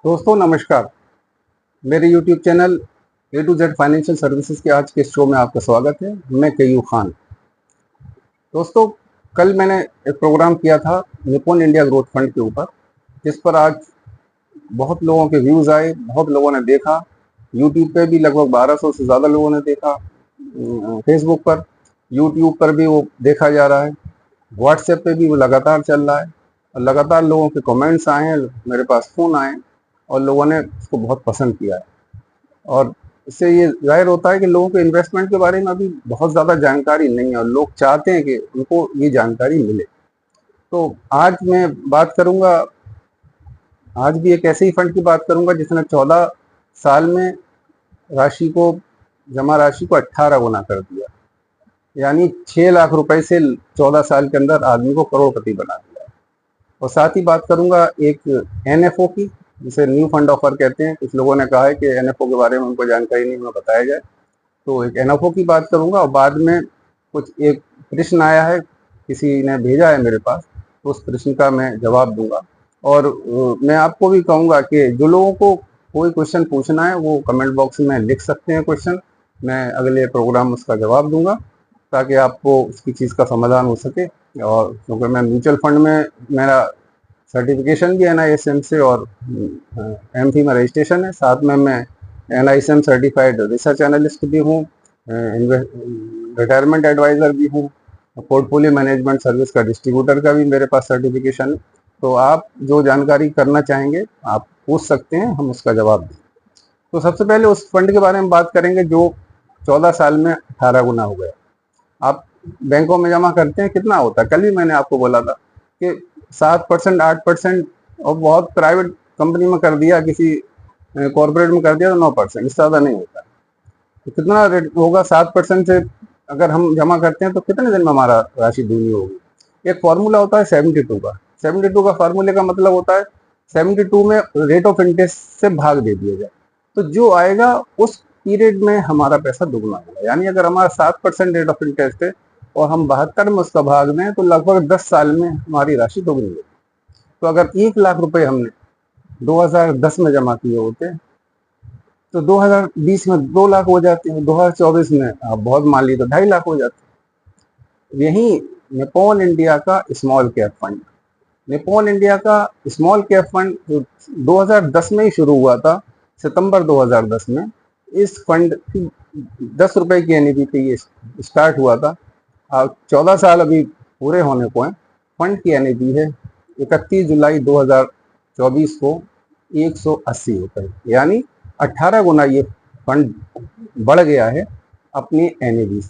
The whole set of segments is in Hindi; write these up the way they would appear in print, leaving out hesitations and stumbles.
दोस्तों नमस्कार। मेरे YouTube channel A to Z financial services के आज के शो में आपका स्वागत है। मैं कयूम खान। दोस्तों, कल मैंने एक प्रोग्राम किया था निपॉन इंडिया ग्रोथ फंड के ऊपर, जिस पर आज बहुत लोगों के व्यूज आए, बहुत लोगों ने देखा। YouTube पे भी लगभग 1200 से ज़्यादा लोगों ने देखा। फेसबुक पर, YouTube पर भी वो देखा जा रहा है। व्हाट्सएप पे भी वो लगातार चल रहा है और लगातार लोगों के कमेंट्स आए हैं, मेरे पास फ़ोन आए और लोगों ने उसको बहुत पसंद किया है। और इससे ये ज़ाहिर होता है कि लोगों को इन्वेस्टमेंट के बारे में अभी बहुत ज़्यादा जानकारी नहीं है और लोग चाहते हैं कि उनको ये जानकारी मिले। तो आज मैं बात करूंगा, आज भी एक ऐसे ही फंड की बात करूंगा जिसने 14 साल में जमा राशि को 18 गुना कर दिया। यानी 6 लाख रुपए से 14 साल के अंदर आदमी को करोड़पति बना दिया। और साथ ही बात करूंगा एक एनएफओ की, जिसे न्यू फंड ऑफर कहते हैं। कुछ लोगों ने कहा है कि एनएफओ के बारे में उनको जानकारी नहीं, हमें बताया जाए। तो एक एनएफओ की बात करूंगा और बाद में कुछ एक प्रश्न आया है, किसी ने भेजा है मेरे पास, तो उस प्रश्न का मैं जवाब दूंगा। और मैं आपको भी कहूँगा कि जो लोगों को कोई क्वेश्चन पूछना है वो कमेंट बॉक्स में लिख सकते हैं क्वेश्चन। मैं अगले प्रोग्राम उसका जवाब दूंगा ताकि आपको उसकी चीज़ का समाधान हो सके। और क्योंकि मैं म्यूचुअल फंड में, मेरा सर्टिफिकेशन भी NISM से और MFI में रजिस्ट्रेशन है, साथ में मैं NISM सर्टिफाइड रिसर्च एनालिस्ट भी हूँ, रिटायरमेंट एडवाइज़र भी हूँ, पोर्टफोलियो मैनेजमेंट सर्विस का डिस्ट्रीब्यूटर का भी मेरे पास सर्टिफिकेशन है। तो आप जो जानकारी करना चाहेंगे आप पूछ सकते हैं, हम उसका जवाब दें। तो सबसे पहले उस फंड के बारे में बात करेंगे जो 14 साल में 18 गुना हो गया। आप बैंकों में जमा करते हैं, कितना होता है? कल भी मैंने आपको बोला था कि 7%, 8%, और बहुत प्राइवेट कंपनी में कर दिया, किसी कॉर्पोरेट में कर दिया तो 9%, इससे ज़्यादा नहीं होता। तो कितना रेट होगा? 7% से अगर हम जमा करते हैं तो कितने दिन में हमारा राशि दूनी होगी? एक फॉर्मूला होता है 72 का। 72 का फार्मूले का मतलब होता है 72 में रेट ऑफ इंटरेस्ट से भाग दे दिया जाए, तो जो आएगा उस पीरियड में हमारा पैसा दुगना होगा। यानी अगर हमारा 7% रेट ऑफ इंटरेस्ट है और हम 72 में उसका भाग दें तो लगभग 10 साल में हमारी राशि दोगुनी होगी। तो अगर 1 लाख रुपए हमने 2010 में जमा किए होते तो 2020 में 2 लाख हो जाते हैं, 2024 में आप बहुत मान ली तो 2.5 लाख हो जाते। यही निपॉन इंडिया का small cap fund, Nippon India का स्मॉल कैप फंड जो 2010 में ही शुरू हुआ था, सितंबर 2010 में। इस फंड की 10 रुपए की NAV पे ये स्टार्ट हुआ था। 14 साल अभी पूरे होने को हैं। फंड की NAV है 31 जुलाई 2024 को 180 रुपए, यानी 18 गुना ये फंड बढ़ गया है अपनी NAV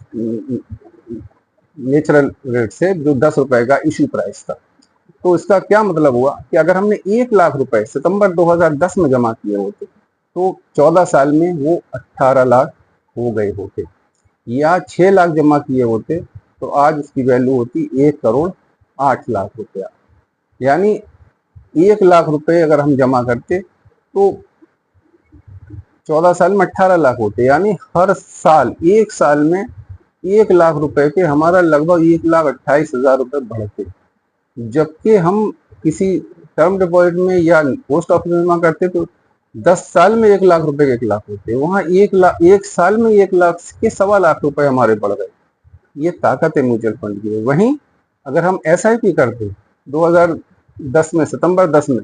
नेचुरल रेट से, जो 10 रुपए का इश्यू प्राइस था। तो इसका क्या मतलब हुआ कि अगर हमने 1 लाख रुपए सितंबर 2010 में जमा किए होते तो 14 साल में वो 18 लाख हो गए होते, या 6 लाख जमा किए होते तो आज उसकी वैल्यू होती 1 करोड़ 8 लाख रुपया। यानी 1 लाख रुपए अगर हम जमा करते तो 14 साल में 18 लाख होते, यानी हर साल 1 साल में 1 लाख रुपए के हमारा लगभग 1,28,000 रुपए बढ़ते। जबकि हम किसी टर्म डिपॉजिट में या पोस्ट ऑफिस में जमा करते तो 10 साल में 1 लाख रुपए के 1 लाख होते, वहां 1 साल में 1 लाख के 1.25 लाख रुपए हमारे बढ़ गए। ये ताकत है म्यूचुअल फंड की। वहीं अगर हम SIP करते 2010 में, सितंबर 10 में,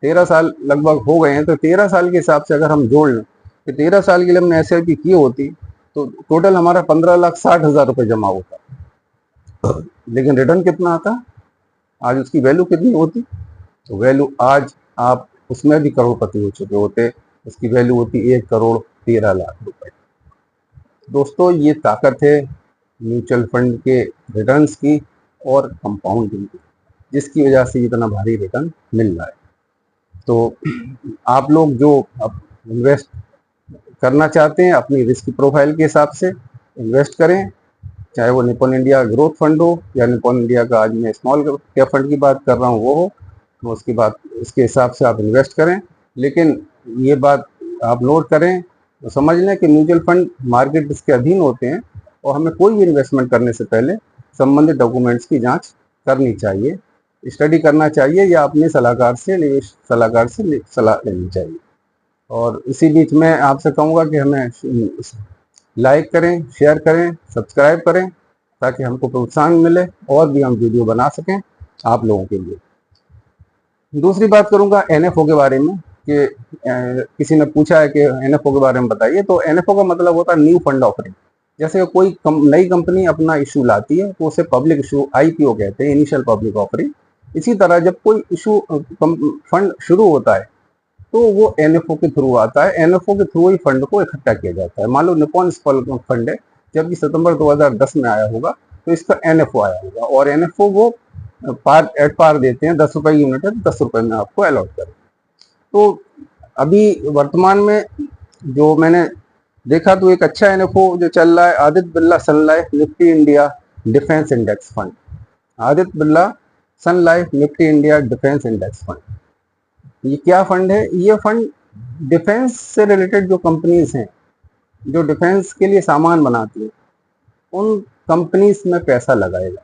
13 साल लगभग हो गए हैं, तो 13 साल के हिसाब से अगर हम जोड़ लें कि 13 साल के लिए हमने SIP की होती तो टोटल हमारा 15,60,000 रुपए जमा होता। लेकिन रिटर्न कितना आता? आज उसकी वैल्यू कितनी होती? तो वैल्यू आज आप उसमें भी करोड़पति हो चुके होते, उसकी वैल्यू होती 1 करोड़ 13 लाख रुपए। दोस्तों, ये ताकत है म्यूचुअल फंड के रिटर्न्स की और कंपाउंडिंग की, जिसकी वजह से इतना भारी रिटर्न मिल रहा है। तो आप लोग जो अब इन्वेस्ट करना चाहते हैं अपनी रिस्क प्रोफाइल के हिसाब से इन्वेस्ट करें, चाहे वो निपॉन इंडिया ग्रोथ फंड हो या निपॉन इंडिया का आज मैं स्मॉल कैप फंड की बात कर रहा हूँ वो हो, तो उसकी बात उसके हिसाब से आप इन्वेस्ट करें। लेकिन ये बात आप नोट करें, तो समझ लें कि म्यूचुअल फंड मार्केट इसके अधीन होते हैं और हमें कोई भी इन्वेस्टमेंट करने से पहले संबंधित डॉक्यूमेंट्स की जांच करनी चाहिए। स्टडी करना चाहिए या अपने सलाहकार से, निवेश सलाहकार से सलाह लेनी चाहिए। और इसी बीच मैं आपसे कहूँगा कि हमें लाइक करें, शेयर करें, सब्सक्राइब करें, ताकि हमको प्रोत्साहन मिले और भी हम वीडियो बना सकें आप लोगों के लिए। दूसरी बात करूंगा एनएफओ के बारे में कि किसी ने पूछा है कि एनएफओ के बारे में बताइए। तो एनएफओ का मतलब होता है न्यू फंड ऑफरिंग। जैसे कोई नई कंपनी अपना इशू लाती है तो उसे पब्लिक इशू, आईपीओ कहते हैं, इनिशियल पब्लिक ऑफरिंग। इसी तरह जब कोई इशू फंड शुरू होता है तो वो एनएफओ के थ्रू आता है। एनएफओ के थ्रू ही फंड को इकट्ठा किया जाता है। मान लो निपॉन स्पॉल फंड है, जब ये सितंबर 2010 में आया होगा तो इसका एनएफओ आया होगा, और एनएफओ वो एट पार देते हैं, 10 रुपए यूनिट है, 10 रुपए में आपको अलॉट करें। तो अभी वर्तमान में जो मैंने देखा तो एक अच्छा एनएफओ जो चल रहा है, Aditya Birla Sun Life Nifty India defence index fund. Aditya Birla Sun Life Nifty India defence index fund. ये क्या फंड है? ये फंड डिफेंस से रिलेटेड जो कंपनीज हैं, जो डिफेंस के लिए सामान बनाती है, उन कंपनीज में पैसा लगाएगा।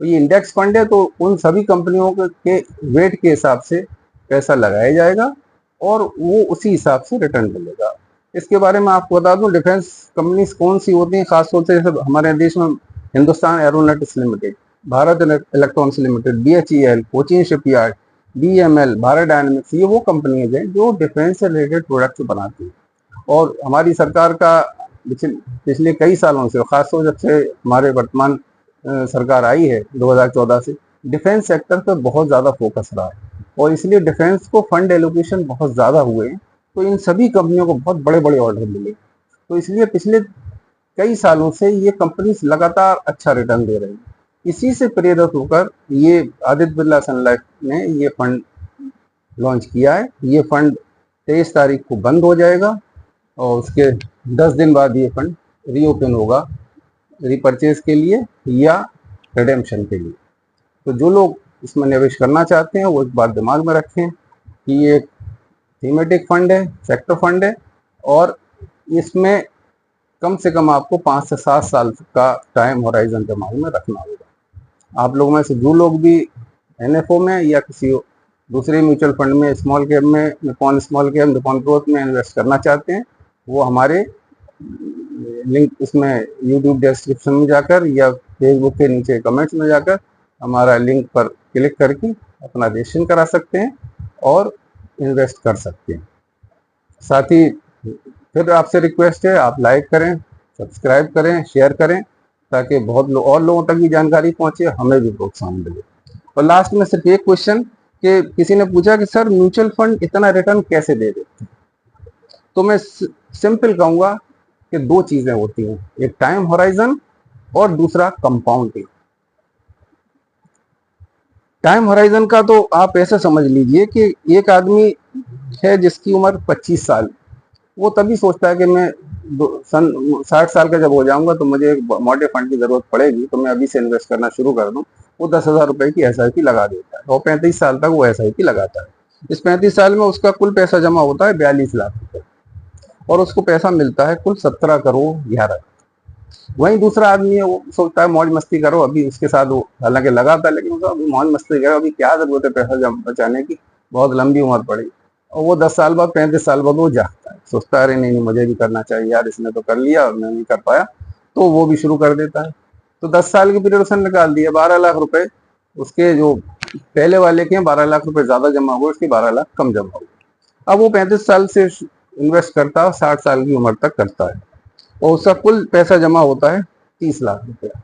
तो ये इंडेक्स फंड है, तो उन सभी कंपनियों के वेट के हिसाब से पैसा लगाया जाएगा और वो उसी हिसाब से रिटर्न मिलेगा। इसके बारे में आपको बता दूं, डिफेंस कंपनीज कौन सी होती हैं खासतौर से हमारे देश में। Hindustan aeronautics limited, Bharat electronics limited, BHEL, Cochin shipyard, BML, Bharat dynamics, ये वो कंपनीज हैं जो डिफेंस से रिलेटेड प्रोडक्ट्स बनाती हैं। और हमारी सरकार का पिछले कई सालों से, खासतौर जब से हमारे वर्तमान सरकार आई है 2014 से, डिफेंस सेक्टर पर बहुत ज़्यादा फोकस रहा है और इसलिए डिफेंस को फंड एलोकेशन बहुत ज़्यादा हुए हैं। तो इन सभी कंपनियों को बहुत बड़े बड़े ऑर्डर मिले, तो इसलिए पिछले कई सालों से ये कंपनीज लगातार अच्छा रिटर्न दे रही हैं। इसी से प्रेरित होकर ये आदित्य बिरला सन लाइफ ने ये फंड लॉन्च किया है। ये फंड 23 तारीख को बंद हो जाएगा और उसके 10 दिन बाद ये फंड रीओपन होगा रिपर्चेज के लिए या रिडेम्पशन के लिए। तो जो लोग इसमें निवेश करना चाहते हैं वो एक बात दिमाग में रखें कि ये एक थीमेटिक फंड है, सेक्टर फंड है, और इसमें कम से कम आपको 5 से 7 साल का टाइम होराइजन दिमाग में रखना होगा। आप लोगों में से जो लोग भी एनएफओ में या किसी दूसरे म्यूचुअल फंड में, स्मॉल कैप में, Nippon small cap, Nippon growth में इन्वेस्ट करना चाहते हैं, वो हमारे लिंक इसमें यूट्यूब डिस्क्रिप्शन में जाकर या फेसबुक के नीचे कमेंट्स में जाकर हमारा लिंक पर क्लिक करके अपना रजिस्ट्रेशन करा सकते हैं और इन्वेस्ट कर सकते हैं। साथ ही फिर आपसे रिक्वेस्ट है, आप लाइक करें, सब्सक्राइब करें, शेयर करें, ताकि बहुत और लोगों तक भी जानकारी पहुंचे, हमें भी प्रोत्साहन मिले। और लास्ट में सिर्फ एक क्वेश्चन कि किसी ने पूछा कि सर म्यूचुअल फंड इतना रिटर्न कैसे दे देते हैं? तो मैं सिंपल कहूँगा कि 2 चीजें होती हैं, एक टाइम होराइजन और दूसरा कंपाउंडिंग। टाइम होराइजन का तो आप ऐसा समझ लीजिए कि एक आदमी है जिसकी उम्र 25 साल, वो तभी सोचता है कि मैं 60 साल का जब हो जाऊंगा तो मुझे एक मोटे फंड की जरूरत पड़ेगी, तो मैं अभी से इन्वेस्ट करना शुरू कर दूं। वो 10,000 रुपए की एसआईपी लगा देता है और 35 साल तक वो एसआईपी लगाता है। इस 35 साल में उसका कुल पैसा जमा होता है 42 लाख रुपए और उसको पैसा मिलता है कुल 17 करोड़ 11। वहीं दूसरा आदमी है, वो सोचता है मौज मस्ती करो, अभी उसके साथ वो हालांकि लगाता है, लेकिन उसका अभी मौज मस्ती करो, अभी क्या जरूरत है पैसा बचाने की, बहुत लंबी उम्र पड़ी। और वो 10 साल बाद, 35 साल बाद वो जागता है, सोचता है अरे नहीं मुझे भी करना चाहिए यार, इसने तो कर लिया और मैं नहीं कर पाया, तो वो भी शुरू कर देता है। तो 10 साल की पीरियड उसने निकाल दिया, 12 लाख रुपए उसके जो पहले वाले के 12 लाख रुपए ज्यादा जमा हुए, उसके 12 लाख कम जमा हुए। अब वो 35 साल से इन्वेस्ट करता है, 60 साल की उम्र तक करता है और उसका कुल पैसा जमा होता है 30 लाख रुपया।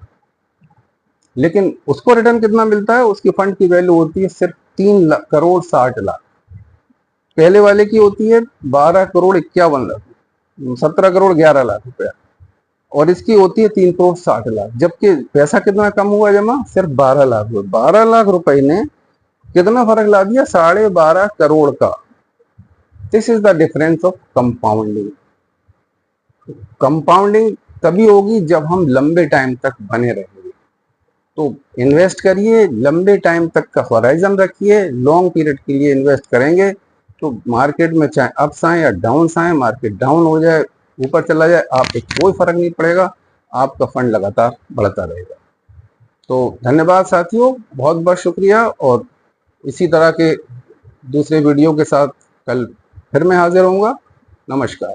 लेकिन उसको रिटर्न कितना मिलता है? उसकी फंड की वैल्यू होती है सिर्फ 3 करोड़ 60 लाख। पहले वाले की होती है 12 करोड़ 51 लाख, 17 करोड़ 11 लाख रुपया, और इसकी होती है 3 करोड़ 60 लाख। जबकि पैसा कितना कम हुआ जमा? सिर्फ 12 लाख रुपए। 12 लाख रुपए ने कितना फर्क ला दिया? 12.5 करोड़ का। This is the difference of compounding. Compounding तभी होगी जब हम लंबे टाइम तक बने रहेंगे। तो इन्वेस्ट करिए, लंबे टाइम तक का होराइजन रखिए, लॉन्ग पीरियड के लिए इन्वेस्ट करेंगे तो मार्केट में चाहे अप्स आए या डाउन्स आए, मार्केट डाउन हो जाए, ऊपर चला जाए, आपको कोई फर्क नहीं पड़ेगा, आपका फंड लगातार बढ़ता रहेगा। तो धन्यवाद साथियों, बहुत बहुत शुक्रिया। और इसी तरह के दूसरे वीडियो के साथ कल फिर मैं हाजिर होऊंगा। नमस्कार।